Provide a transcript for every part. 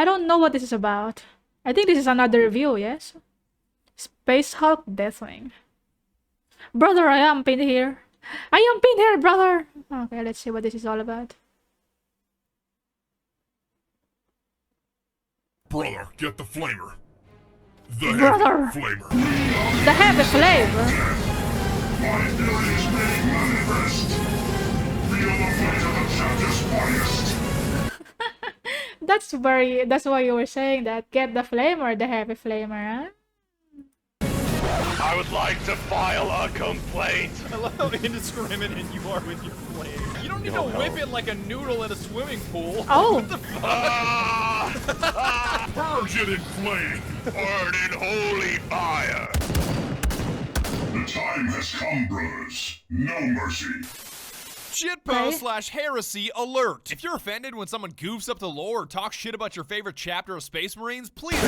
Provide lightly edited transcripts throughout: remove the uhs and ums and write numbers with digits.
I don't know what this is about. I think this is another review, yes? Space Hulk Deathwing. Brother, I am pinned here. I am pinned here, brother! Okay, let's see what this is all about. Brother, get the flamer. The Brother! heavy flamer. The heavy flavor! My abilities may manifest. Feel the flight of the chapter's finest. That's why you were saying that. Get the flamer, the heavy flamer, huh? I would like to file a complaint. I love how indiscriminate you are with your flame. You don't need to whip it like a noodle in a swimming pool. Oh! What the fuck? Purge it in flame. Burn in holy fire. The time has come, brothers. No mercy. Shitpost / heresy alert. If you're offended when someone goofs up the lore or talks shit about your favorite chapter of Space Marines, please.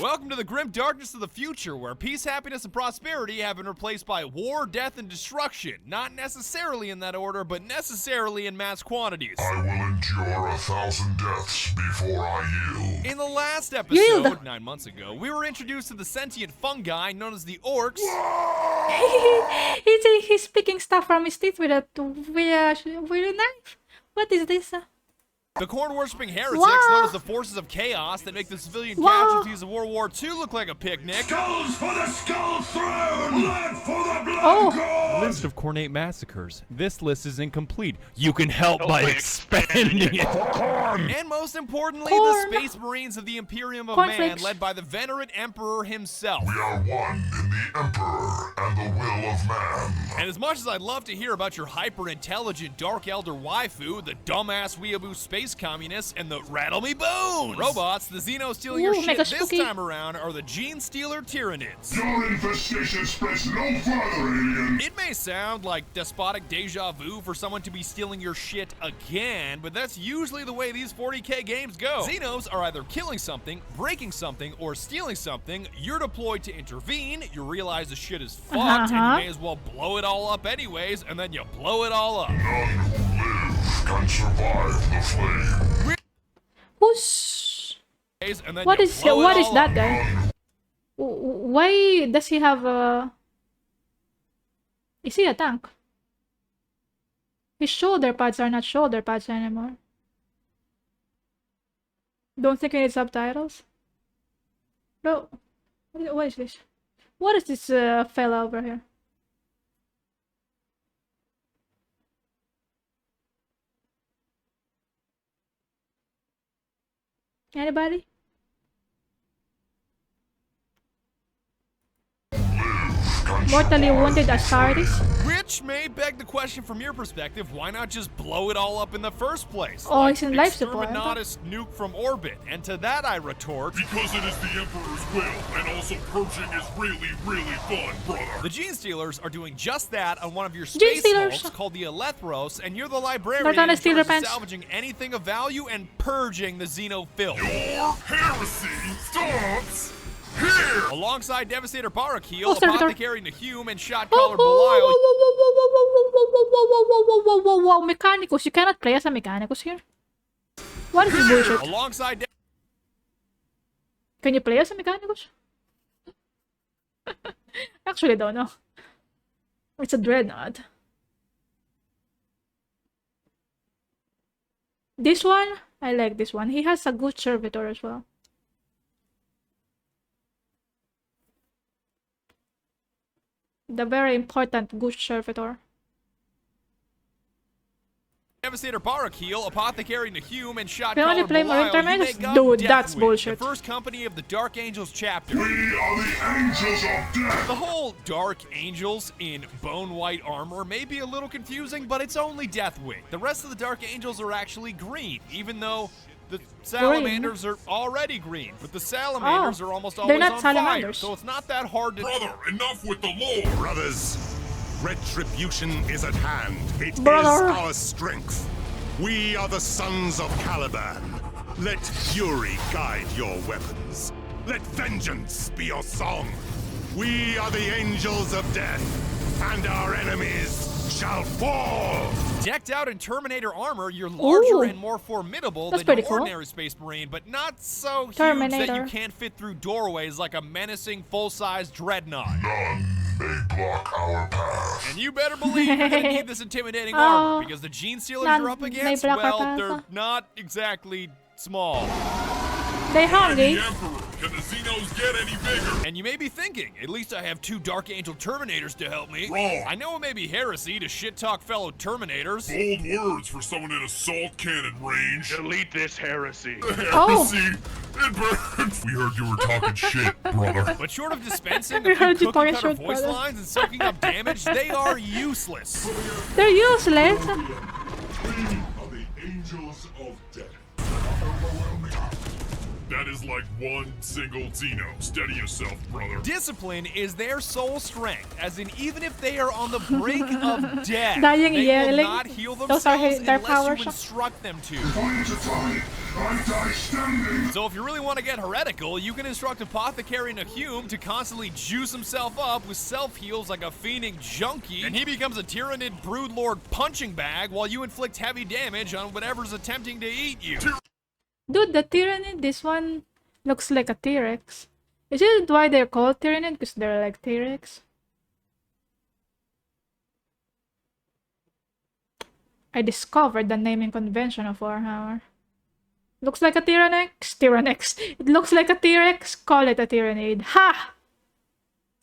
Welcome to the grim darkness of the future, where peace, happiness, and prosperity have been replaced by war, death, and destruction. Not necessarily in that order, but necessarily in mass quantities. I will endure 1,000 deaths before I yield. In the last episode, 9 months ago, we were introduced to the sentient fungi known as the orcs. He's picking stuff from his teeth with a knife. What is this? The corn-worshipping heretics known as the forces of chaos that make the civilian casualties of World War II look like a picnic. Skulls for the skull throne! Blood for the blood god! List of cornate massacres. This list is incomplete. You can help by expanding it. And most importantly, the Space Marines of the Imperium of Man, led by the venerate Emperor himself. We are one in the Emperor and the will of man. And as much as I'd love to hear about your hyper-intelligent Dark Elder waifu, the dumbass weeaboo space communists, and the rattle me bones robots, the Xenos stealing your shit this time around are the Gene Stealer Tyranids. Your infestation spreads no further, alien. It may sound like despotic deja vu for someone to be stealing your shit again, but that's usually the way these 40k games go. Xenos are either killing something, breaking something, or stealing something. You're deployed to intervene, you realize the shit is fucked, and you may as well blow it all up anyways, and then you blow it all up. None who live can survive the flame. Who's... And what is that guy? Why does he have a... Is he a tank? His shoulder pads are not shoulder pads anymore. Don't think we need subtitles? Bro, what is this? What is this fella over here? Anybody? Mortally wounded Astartes? Which may beg the question from your perspective, why not just blow it all up in the first place? Oh, he's in life support. Exterminatus nuke from orbit. And to that I retort, because it is the Emperor's will, and also purging is really, really fun, brother. The Gene Stealers are doing just that on one of your space hulks called the Elethros, and you're the librarian in charge of salvaging anything of value and purging the Xeno filth. Your heresy stops here! Alongside Devastator Barakeel, Apothecary Nahum, and Shot-Caller Belial. Whoa, Mechanicus. You cannot play as a Mechanicus here. What is this bullshit? Alongside... Can you play as a Mechanicus? Actually, don't know. It's a Dreadnought. This one? I like this one. He has a good servitor as well. The very important good servitor. Devastator Barakeel, Apothecary Nahum, and Shot-Caller Belial. Dude, that's bullshit. The first company of the Dark Angels chapter. We are the Angels of Death! The whole Dark Angels in bone white armor may be a little confusing, but it's only Deathwing. The rest of the Dark Angels are actually green, even though the Salamanders are already green. But the Salamanders are almost always on fire, so it's not that hard to... Brother, enough with the lore! Brothers, retribution is at hand. It is our strength. We are the sons of Caliban. Let fury guide your weapons. Let vengeance be your song. We are the angels of death, and our enemies shall fall. Decked out in Terminator armor, you're larger Ooh. and more formidable That's than pretty your cool. ordinary Space Marine, but not so huge that Terminator. you can't fit through doorways like a menacing full-size dreadnought. None may block our path. And you better believe you're gonna need this intimidating Oh. armor, because the Gene Stealers None you're up may against, block our well, path. they're not exactly small. They hungry. Emperor, can the Xenos get any bigger? And you may be thinking, at least I have 2 Dark Angel Terminators to help me. Wrong. I know it may be heresy to shit-talk fellow Terminators. Bold words for someone in assault cannon range. Delete this heresy. Oh. Heresy, it burns. We heard you were talking shit, brother. But short of dispensing We a few heard you talking cookie-cutter shit, voice brother. lines and soaking up damage, they are useless. They're useless. Of the angels of death. That is like one single Xeno. Steady yourself, brother. Discipline is their sole strength, as in even if they are on the brink of death, Dying they yelling. will not heal Those are themselves their unless powers. you instruct them to. Time to die. I die standing. So if you really want to get heretical, you can instruct Apothecary Nahum to constantly juice himself up with self-heals like a fiending junkie, and he becomes a Tyrannid Broodlord punching bag while you inflict heavy damage on whatever's attempting to eat you. Dude, the Tyrannid, this one looks like a T-Rex. Is it why they're called Tyrannid? Because they're like T-Rex? I discovered the naming convention of Warhammer. Looks like a Tyrannex. Tyrannex. It looks like a T-Rex. Call it a Tyrannid. Ha!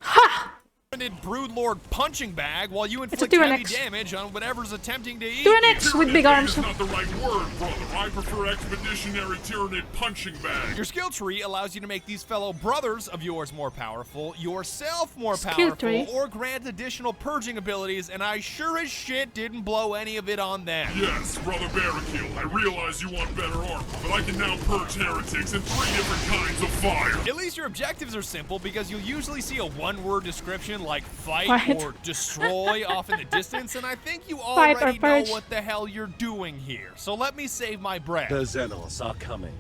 Ha! Tyrannid Broodlord punching bag while you a inflict heavy Tyrannex. damage on whatever's attempting to eat Tyrannex you. with big arms. Is not the right word, brother. I prefer expeditionary Tyrannid punching bag. Your skill tree allows you to make these fellow brothers of yours more powerful, yourself more Skill powerful, tree? or grant additional purging abilities, and I sure as shit didn't blow any of it on them. Yes, Brother Barricade, I realize you want better armor, but I can now purge heretics in 3 different kinds of fire. At least your objectives are simple, because you'll usually see a one-word description like fight Fight. or destroy off in the distance, and I think you Fight or already know purge. what the hell you're doing here. So let me save my breath. The Xenos are coming.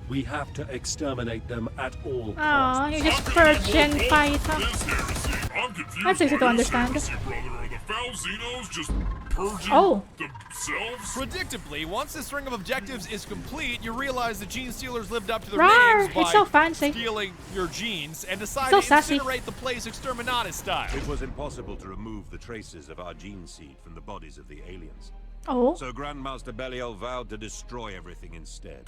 We have to exterminate them at all Aw, costs. you just purge and fight. Huh? This heresy, I'm confused. That's easy to by this understand. heresy, brother. Are the foul Xenos just purging Oh. themselves? Predictably, once this string of objectives is complete, you realize the Gene Stealers lived up to their Rawr, names by it's so fancy. stealing your genes and decide So to sassy. incinerate the place Exterminatus style. It was impossible to remove the traces of our gene seed from the bodies of the aliens. Oh. So Grandmaster Belial vowed to destroy everything instead.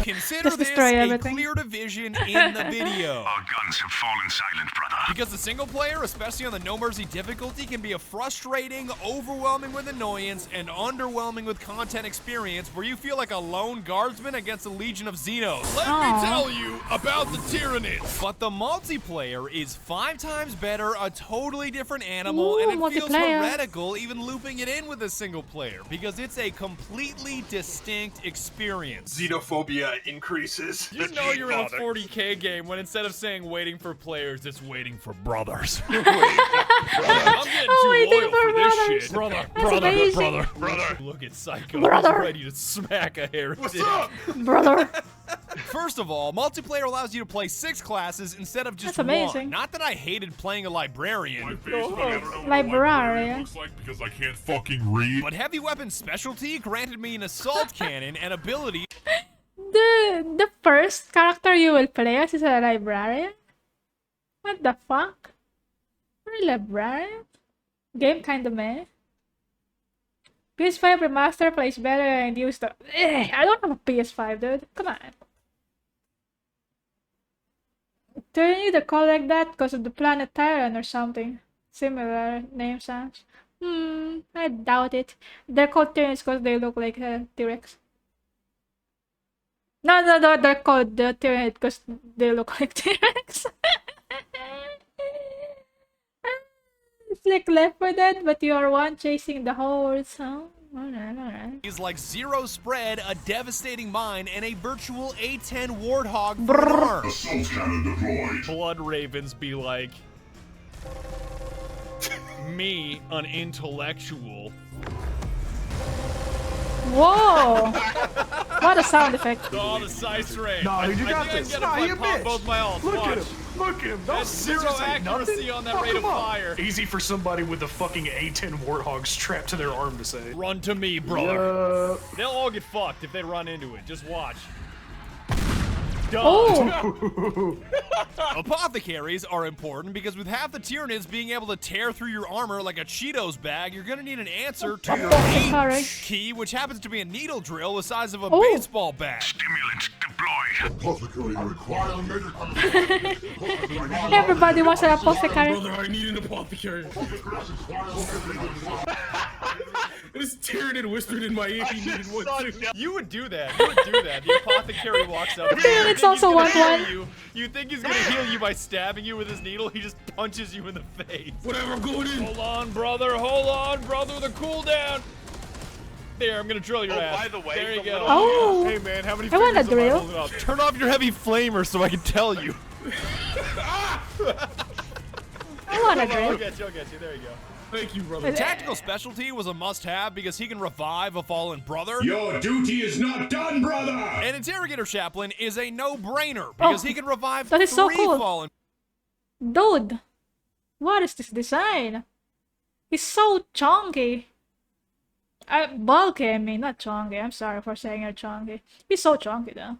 Consider Just this destroy a everything. clear division in the video. Our guns have fallen silent, brother. Because the single player, especially on the No Mercy difficulty, can be a frustrating, overwhelming with annoyance, and underwhelming with content experience where you feel like a lone guardsman against a legion of Xenos. Let Aw. me tell you about the Tyranids. But the multiplayer is 5 times better, a totally different animal, Ooh, and it feels multiplayer. heretical even looping it in with a single player, because it's a completely distinct experience. Xenophobia increases. You The know Gene you're in a Father. 40k game when instead of saying waiting for players, it's waiting for brothers. I'm getting Oh, too waiting loyal for for this brothers. shit. Brother, That's amazing. brother. Look at Psycho. Brother. He's ready to smack a heretic. What's up? Brother. First of all, multiplayer allows you to play 6 classes instead of just That's amazing. one. Not that I hated playing a My librarian, face, but I don't know what a Librarian. looks like because I can't fucking read. but heavy weapon specialty granted me an assault cannon and ability The first character you will play as is a librarian? What the fuck? You're a librarian? Game kinda meh. PS5 remaster plays better and used to. I don't have a PS5, dude. Come on. Don't you either call like that because of the planet Tyran or something? Similar name sounds. I doubt it. They're called Tyranids because they look like a T-Rex. No, they're called the Tyranid because they look like T-Rex. It's like Left 4 Dead, but you are one chasing the horse. Huh? Alright. is like zero spread, a devastating mine, and a virtual A10 warthog for an arm. Assault cannon deployed. Blood ravens be like me, an intellectual. Whoa! What a sound effect. Oh, the size range. No, you got I this. think Nah, I you get it if I got pop this. both my alts. Look Watch. at him. Fuck him. That's zero accuracy on that rate of fire. Easy for somebody with a fucking A10 Warthog strapped to their arm to say. Run to me, brother. They'll all get fucked if they run into it. Just watch. Oh! Apothecaries are important because with half the Tyranids being able to tear through your armor like a Cheetos bag, you're gonna need an answer to your H key, which happens to be a needle drill the size of a baseball bat. Stimulant deployed. Apothecary required. Everybody wants an apothecary. Brother, I need an apothecary. This Tyranid whispered in my ear he needed one too. You would do that. You would do that. The apothecary walks up. It's also one. You think he's gonna heal you by stabbing you with his needle? He just punches you in the face. Whatever, I'm going in. Hold on, brother. Hold on, brother. The cooldown. There, I'm gonna drill your ass. By the way, there you go. Oh. Hey man, how many I want a fingers am I drill. holding up? Turn off your heavy flamer so I can tell you. I want a drill. I'll get you. There you go. Thank you, brother. Tactical specialty was a must-have because he can revive a fallen brother. Your duty is not done, brother! An interrogator chaplain is a no-brainer because he can revive that is so cool. fallen. Dude, what is this design? He's so chunky. Bulky, I mean, not chunky. I'm sorry for saying you're chunky. He's so chunky though.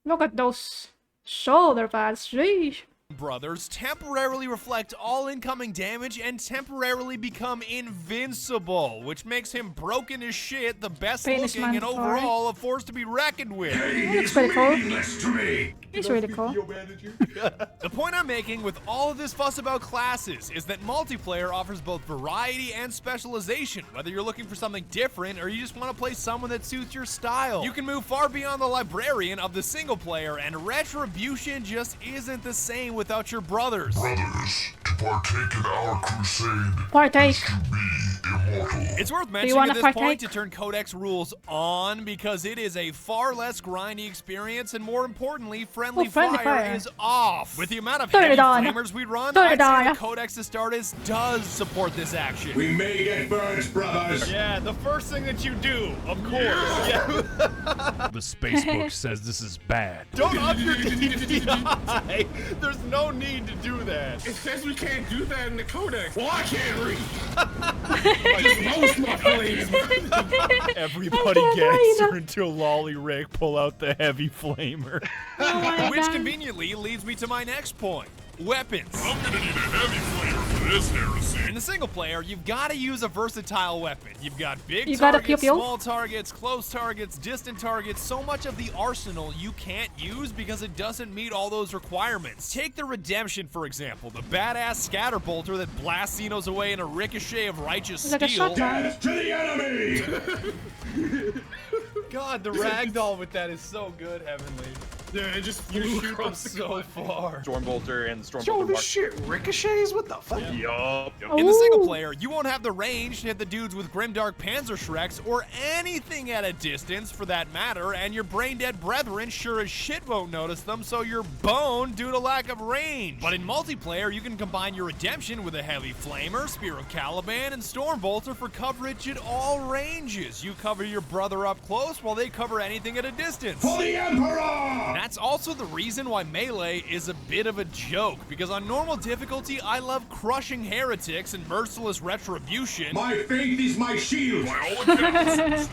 Look at those shoulder pads. Sheesh. Brothers temporarily reflect all incoming damage and temporarily become invincible, which makes him broken as shit, the best Penis looking, and man, overall a force to be reckoned with. He looks pretty cool. To me. He's really cool. The point I'm making with all of this fuss about classes is that multiplayer offers both variety and specialization, whether you're looking for something different or you just want to play someone that suits your style. You can move far beyond the librarian of the single player, and Retribution just isn't the same without your brothers. Brothers, to partake in our crusade Partake. to be immortal. It's worth you mentioning wanna at this partake? point to turn Codex rules on because it is a far less grindy experience, and more importantly, friendly fire is off. With the amount of Turn heavy it on. flamers we run, Turn I'd it say on. the Codex Astartes does support this action. We may get birds, brothers. Yeah, the first thing that you do, of course. Yeah. The space book says this is bad. Don't up your DPI. There's no need to do that. It says we can't do that in the Codex. Well, I can't read. Everybody gets her into Lolly Rick, pull out the heavy flamer. Which conveniently leads me to my next point. Weapons. I'm gonna need a heavy flamer for this heresy. In the single player, you've got to use a versatile weapon. You've got big You gotta targets, pew-pew. small targets, close targets, distant targets, so much of the arsenal you can't use because it doesn't meet all those requirements. Take the Redemption, for example, the badass scatter bolter that blasts Xenos away in a ricochet of righteous It's like a steel. shotgun. Death to the enemy! God, the ragdoll with that is so good, Heavenly. Yeah, it just You flew shoot them across the so far. Stormbolter and Stormbolter. Yo, this Mark. shit ricochets? What the fuck? Yup. In the single Ooh. player, you won't have the range to hit the dudes with Grimdark Panzer Shreks or anything at a distance for that matter, and your brain-dead brethren sure as shit won't notice them, so you're boned due to lack of range. But in multiplayer, you can combine your Redemption with a Heavy Flamer, Spear of Caliban, and Stormbolter for coverage at all ranges. You cover your brother up close while they cover anything at a distance. For the Emperor! That's also the reason why Melee is a bit of a joke, because on normal difficulty, I love crushing heretics and merciless retribution. My faith is my shield! My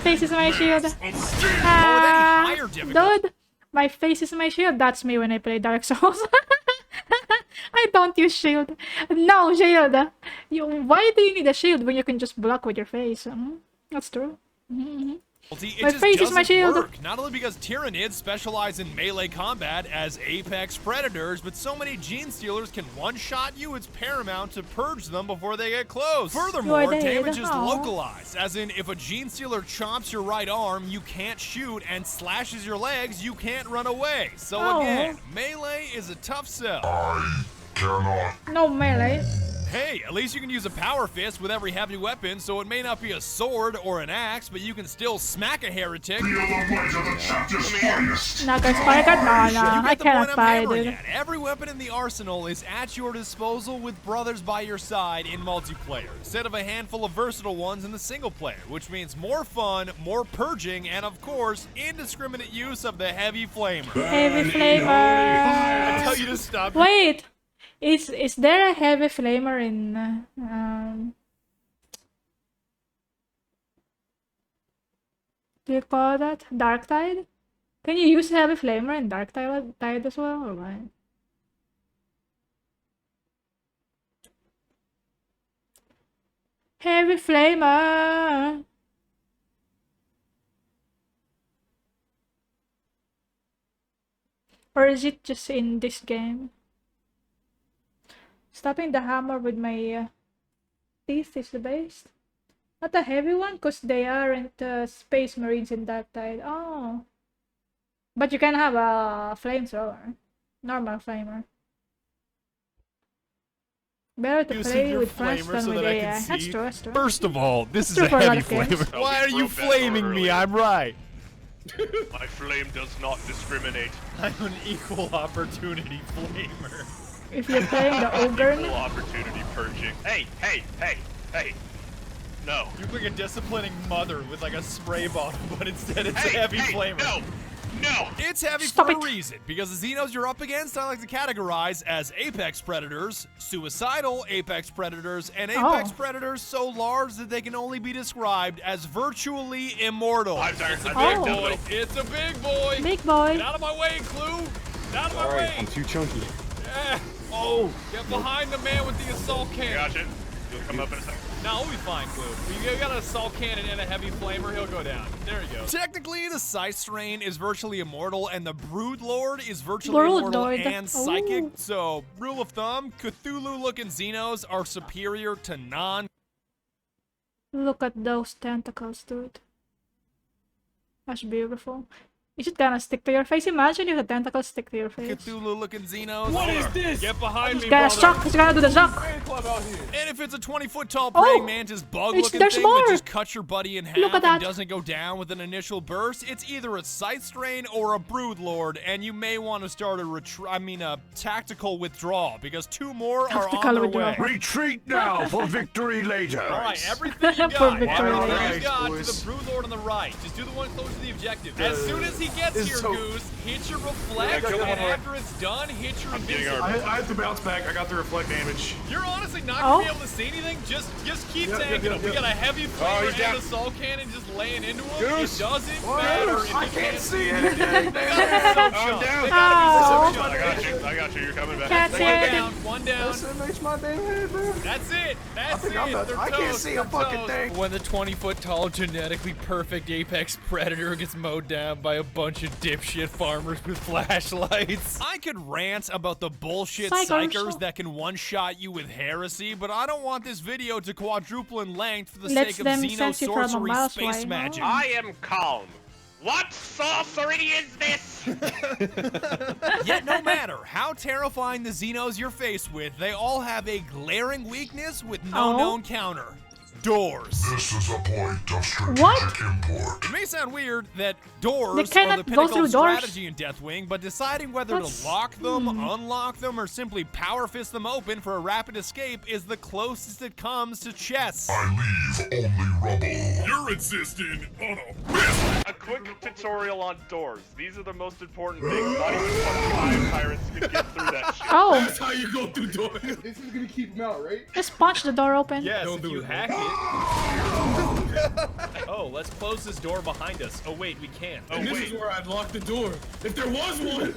face is my shield. higher difficulty. Dude, my face is my shield. That's me when I play Dark Souls. I don't use shield. No shield. Why do you need a shield when you can just block with your face? That's true. It My just face is my doesn't shield. work. Not only because Tyranids specialize in melee combat as apex predators, but so many Gene Stealers can one-shot you, it's paramount to purge them before they get close. Furthermore, dead. damage is Aw. localized, as in if a Gene Stealer chomps your right arm, you can't shoot, and slashes your legs, you can't run away. So Oh. again, melee is a tough sell. I cannot No melee. Hey, at least you can use a power fist with every heavy weapon, so it may not be a sword or an axe, but you can still smack a heretic. Feel the weight of the chapter's finest. Not gonna spy God? No, You I get the cannot point I'm buy, hammering dude. at. Every weapon in the arsenal is at your disposal with brothers by your side in multiplayer, instead of a handful of versatile ones in the single player, which means more fun, more purging, and of course, indiscriminate use of the heavy flamer. Heavy flamer. I tell you to stop. Wait, is there a heavy flamer in do you call that Dark Tide? Can you use heavy flamer in Dark Tide as well, or what? Heavy flamer. Or is it just in this game? Stopping the hammer with my teeth is the best. Not a heavy one, because they aren't space marines in Dark Tide. Oh. But you can have a flamethrower. Normal flamer. Better to Using play your with friends flamer than so with that I AI. can That's see. true, that's true. First of all, this is True a for a lot heavy of games. flamer. Why are you flaming me? I'm right. My flame does not discriminate. I'm an equal opportunity flamer. If you're playing the ogre. Equal opportunity purging. Hey, hey, hey, hey. No. You're like a disciplining mother with like a spray bottle, but instead it's Hey, a heavy hey, flamer. no. No! It's heavy Stop for it. a reason, because the Xenos you're up against I like to categorize as apex predators, suicidal apex predators, and apex predators so large that they can only be described as virtually immortal. I'm sorry. It's a I'm big sorry. boy. It's a big boy. Big boy. Get out of my way, Clue. Get out of my way. I'm too chunky. Yeah. Oh, get behind the man with the assault cannon. Gotcha. You'll come up in a second. No, we'll be fine, Clue. You got an assault cannon and a heavy flamer, he'll go down. There you go. Technically, the Scythe Strain is virtually immortal, and the Brood Lord is virtually immortal and psychic. Ooh. So, rule of thumb, Cthulhu-looking Xenos are superior to non- Look at those tentacles, dude. That's beautiful. Is it gonna stick to your face? Imagine if the tentacles stick to your face. Cthulhu-looking Xenos. What is this? Get behind He's me, gonna brother. shock. He's gonna do the shock. And if it's a 20-foot tall praying mantis bug-looking there's thing more. that just cuts your buddy in half Look at and that. doesn't go down with an initial burst, it's either a Scythe Strain or a Brood Lord, and you may want to start a tactical withdrawal, because two more are Tactical on their withdrawal. way. Retreat now for victory later. All right, everything you For got, victory everything later. you got to Boys. the Brood Lord on the right. Just do the one close to the objective. As soon as he gets here, so- Goose, hit your reflect, Yeah, and go on. after it's done, hit your invincible. I had to bounce back. I got the reflect damage. You're honestly not gonna be Oh. able to see anything. Just keep Yep, tanking yep, him. We yep. got a heavy flamer he's and down. an assault cannon just laying into him. Goose. It doesn't What? matter if I you can't see anything. They gotta be so chunked. down. They gotta be so Oh. chunked. I got you. I got you. You're coming back. Can't see One anything. down. One down. makes my damn head, bro. That's it. That's it. They're I can't toast. see a They're fucking toast. thing. When the 20-foot tall, genetically perfect apex predator gets mowed down by a bunch of dipshit farmers with flashlights. I could rant about the bullshit Psychers. psychers that can one-shot you with heresy, but I don't want this video to quadruple in length for the Lets sake of them Xeno sense you from a sorcery miles space away. magic. Oh. I am calm. What sorcery is this? Yet no matter how terrifying the Xenos you're faced with, they all have a glaring weakness with no Oh. known counter. Doors. This is a point of strategic What? import. It may sound weird that doors They are cannot the go pinnacle through of doors. strategy in Deathwing, but deciding whether That's- to lock them, unlock them, or simply power fist them open for a rapid escape is the closest it comes to chess. I leave only rubble. You're insisting on a myth. A quick tutorial on doors. These are the most important things. Not even fucking fire pirates can get through that shit. Oh, That's how you go through doors. This is gonna keep him out, right? just punch the door open. Yes, if you hack it. Oh, let's close this door behind us. Oh wait, we can't. Oh, And this wait. is where I'd lock the door. If there was one.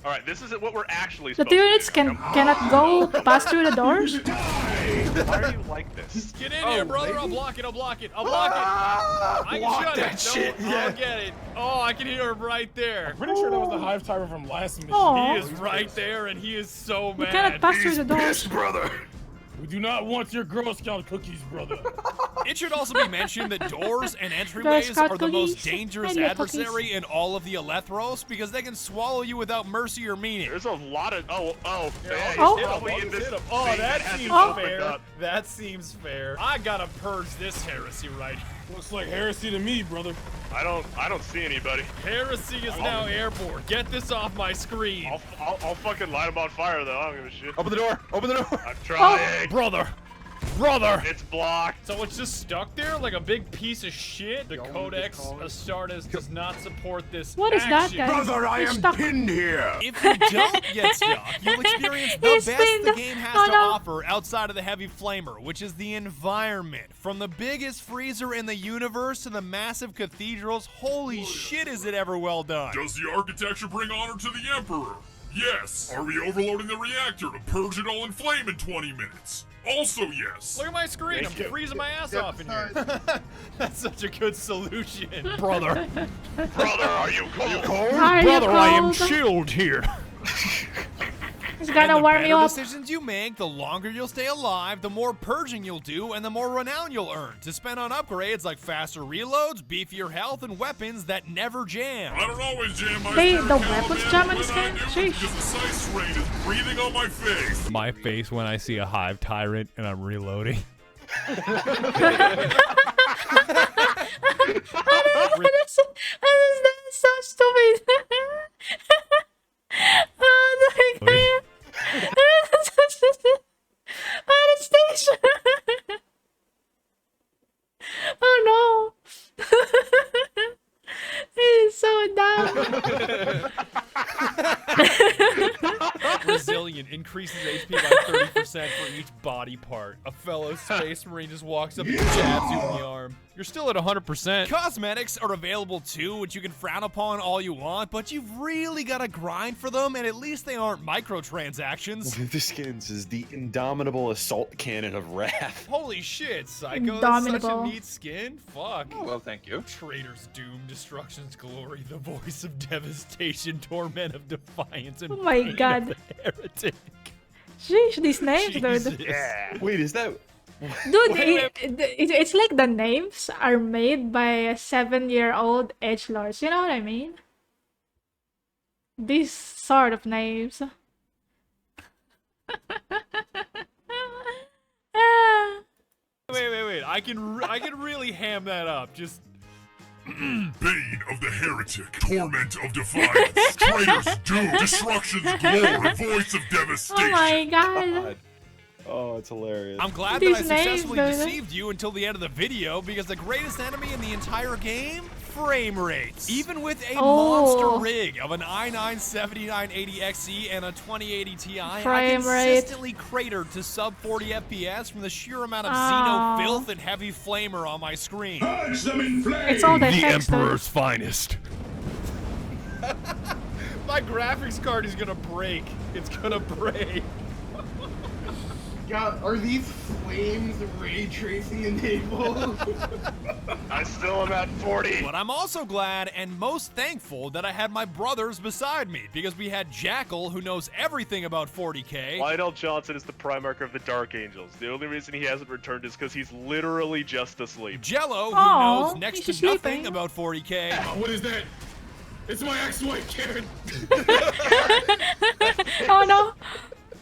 All right, this isn't what we're actually The supposed to units do. cannot go past through the doors. Why are you like this? Get in here, brother. I'll block it. I'll block it. I'll block it. I can shut that it. shit, Don't- I'll get it. Oh, I can hear him right there. Pretty sure that was the hive timer from last mission. Aw. He is right there, and he is so You mad. cannot pass through the doors. Yes, brother. We do not want your Girl Scout cookies, brother. It should also be mentioned that doors and entryways are the most cookies. dangerous I love adversary cookies. in all of the Elethros because they can swallow you without mercy or meaning. There's a lot of yeah, Oh. he's probably in this Oh, thing that hasn't seems opened fair. up. That seems fair. I gotta purge this heresy right here. Looks like heresy to me, brother. I don't see anybody. Heresy is now airborne. Get this off my screen. I'll fucking light him on fire though. I don't give a shit. Open the door! Open the door! I'm trying. Brother! It's blocked. So it's just stuck there like a big piece of shit? The Codex Astartes does not support this What is that, action. guys? Brother, I You're am stuck. pinned here! If you don't get stuck, you'll experience the He's best pinned. the game has Oh, to no. offer outside of the heavy flamer, which is the environment. From the biggest freezer in the universe to the massive cathedrals, holy shit is it ever well done. Does the architecture bring honor to the Emperor? Yes. Are we overloading the reactor to purge it all in flame in 20 minutes? Also yes. Look at my screen, I'm freezing my ass off in here. That's such a good solution. Brother. Brother, are you cold? Are you cold? chilled here. It's gonna the warm better you up. decisions you make, the longer you'll stay alive, the more purging you'll do, and the more renown you'll earn to spend on upgrades like faster reloads, beefier health, and weapons that never jam. I don't always jam my They- spirit the Caliban, weapons jam in but this when I game? do, Sheesh. because the size rain is breathing on my face. My face when I see a hive tyrant and I'm reloading. That's so stupid. Oh my god. Anastasia. Oh no. He's so dumb. Resilient increases HP by 30% for each body part. A fellow space marine just walks up and jabs you in the arm. You're still at 100%. Cosmetics are available too, which you can frown upon all you want, but you've really got to grind for them, and at least they aren't microtransactions. This skins is the indomitable assault cannon of wrath. Holy shit, Psycho, that's such a Indomitable. neat skin. Fuck. Oh, well, thank you. Traitor's doom, destruction's glory, the voice of devastation, torment of defiance, and Oh my pain God. of the heretic. Sheesh, these names, Jesus. dude. Wait, is that... Dude, it's like the names are made by 7-year-old edgelords. You know what I mean? These sort of names. Ah. Wait. I can really ham that up. Just Bane of the heretic, torment of defiance, traitor's doom, destruction's glory, voice of devastation. Oh my god. Oh, it's hilarious. I'm glad that I These names, successfully dude. deceived you until the end of the video because the greatest enemy in the entire game, frame rates. Even with a monster rig of an i9-7980XE and a 2080 Ti, I Frame rate. consistently cratered to sub 40 FPS from the sheer amount of Oh. Xeno filth and heavy flamer on my screen. Purge them in flame. It's all that The text, dude. Emperor's finest. My graphics card is gonna break. It's gonna break. God, are these flames ray tracing enabled? I still am at 40. But I'm also glad and most thankful that I had my brothers beside me because we had Jackal, who knows everything about 40k. Lionel Johnson is the Primarch of the Dark Angels. The only reason he hasn't returned is because he's literally just asleep. Jello, who Aw, knows next to he's nothing sleeping. about 40k. What is that? It's my ex-wife, Karen. Oh no.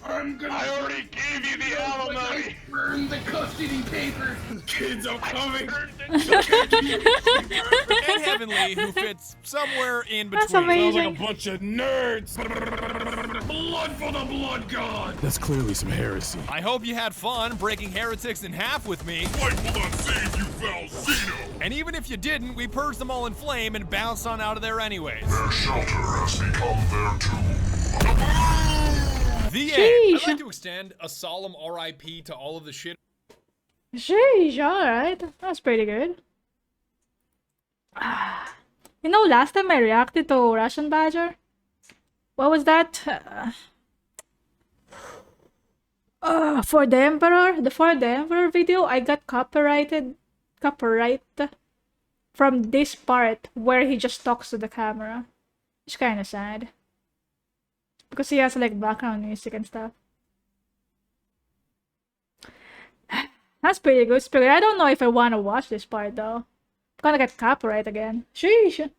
I'm gonna I already gave you the alimony. burn the custody papers. Kids are coming. And Heavenly, who fits somewhere in between. That's amazing. Bunch of nerds. Blood for the blood god. That's clearly some heresy. I hope you had fun breaking heretics in half with me. Light will not save you, foul Xeno. And even if you didn't, we purged them all in flame and bounced on out of there anyways. Their shelter has become their tomb. The end. I'd Sheesh. like to extend a solemn RIP to all of the shit. Sheesh, alright. That's pretty good. You know, last time I reacted to Russian Badger, what was that? For the Emperor video, I got copyright from this part where he just talks to the camera. It's kind of sad. Because he has like background music and stuff. That's pretty good, Spirit. I don't know if I want to watch this part, though. I'm gonna get copyright again. Sheesh.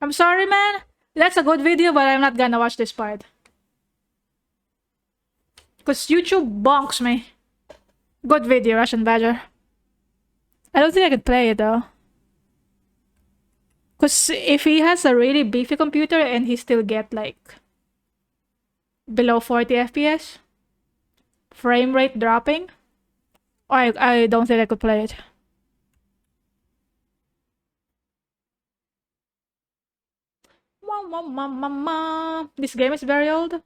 I'm sorry, man. That's a good video, but I'm not gonna watch this part. Because YouTube bonks me. Good video, Russian Badger. I don't think I could play it, though. Because if he has a really beefy computer and he still get, like, below 40 FPS, frame rate dropping, I don't think I could play it. This game is very old.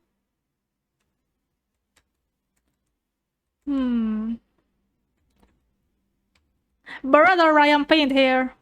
Brother Ryan Paint here.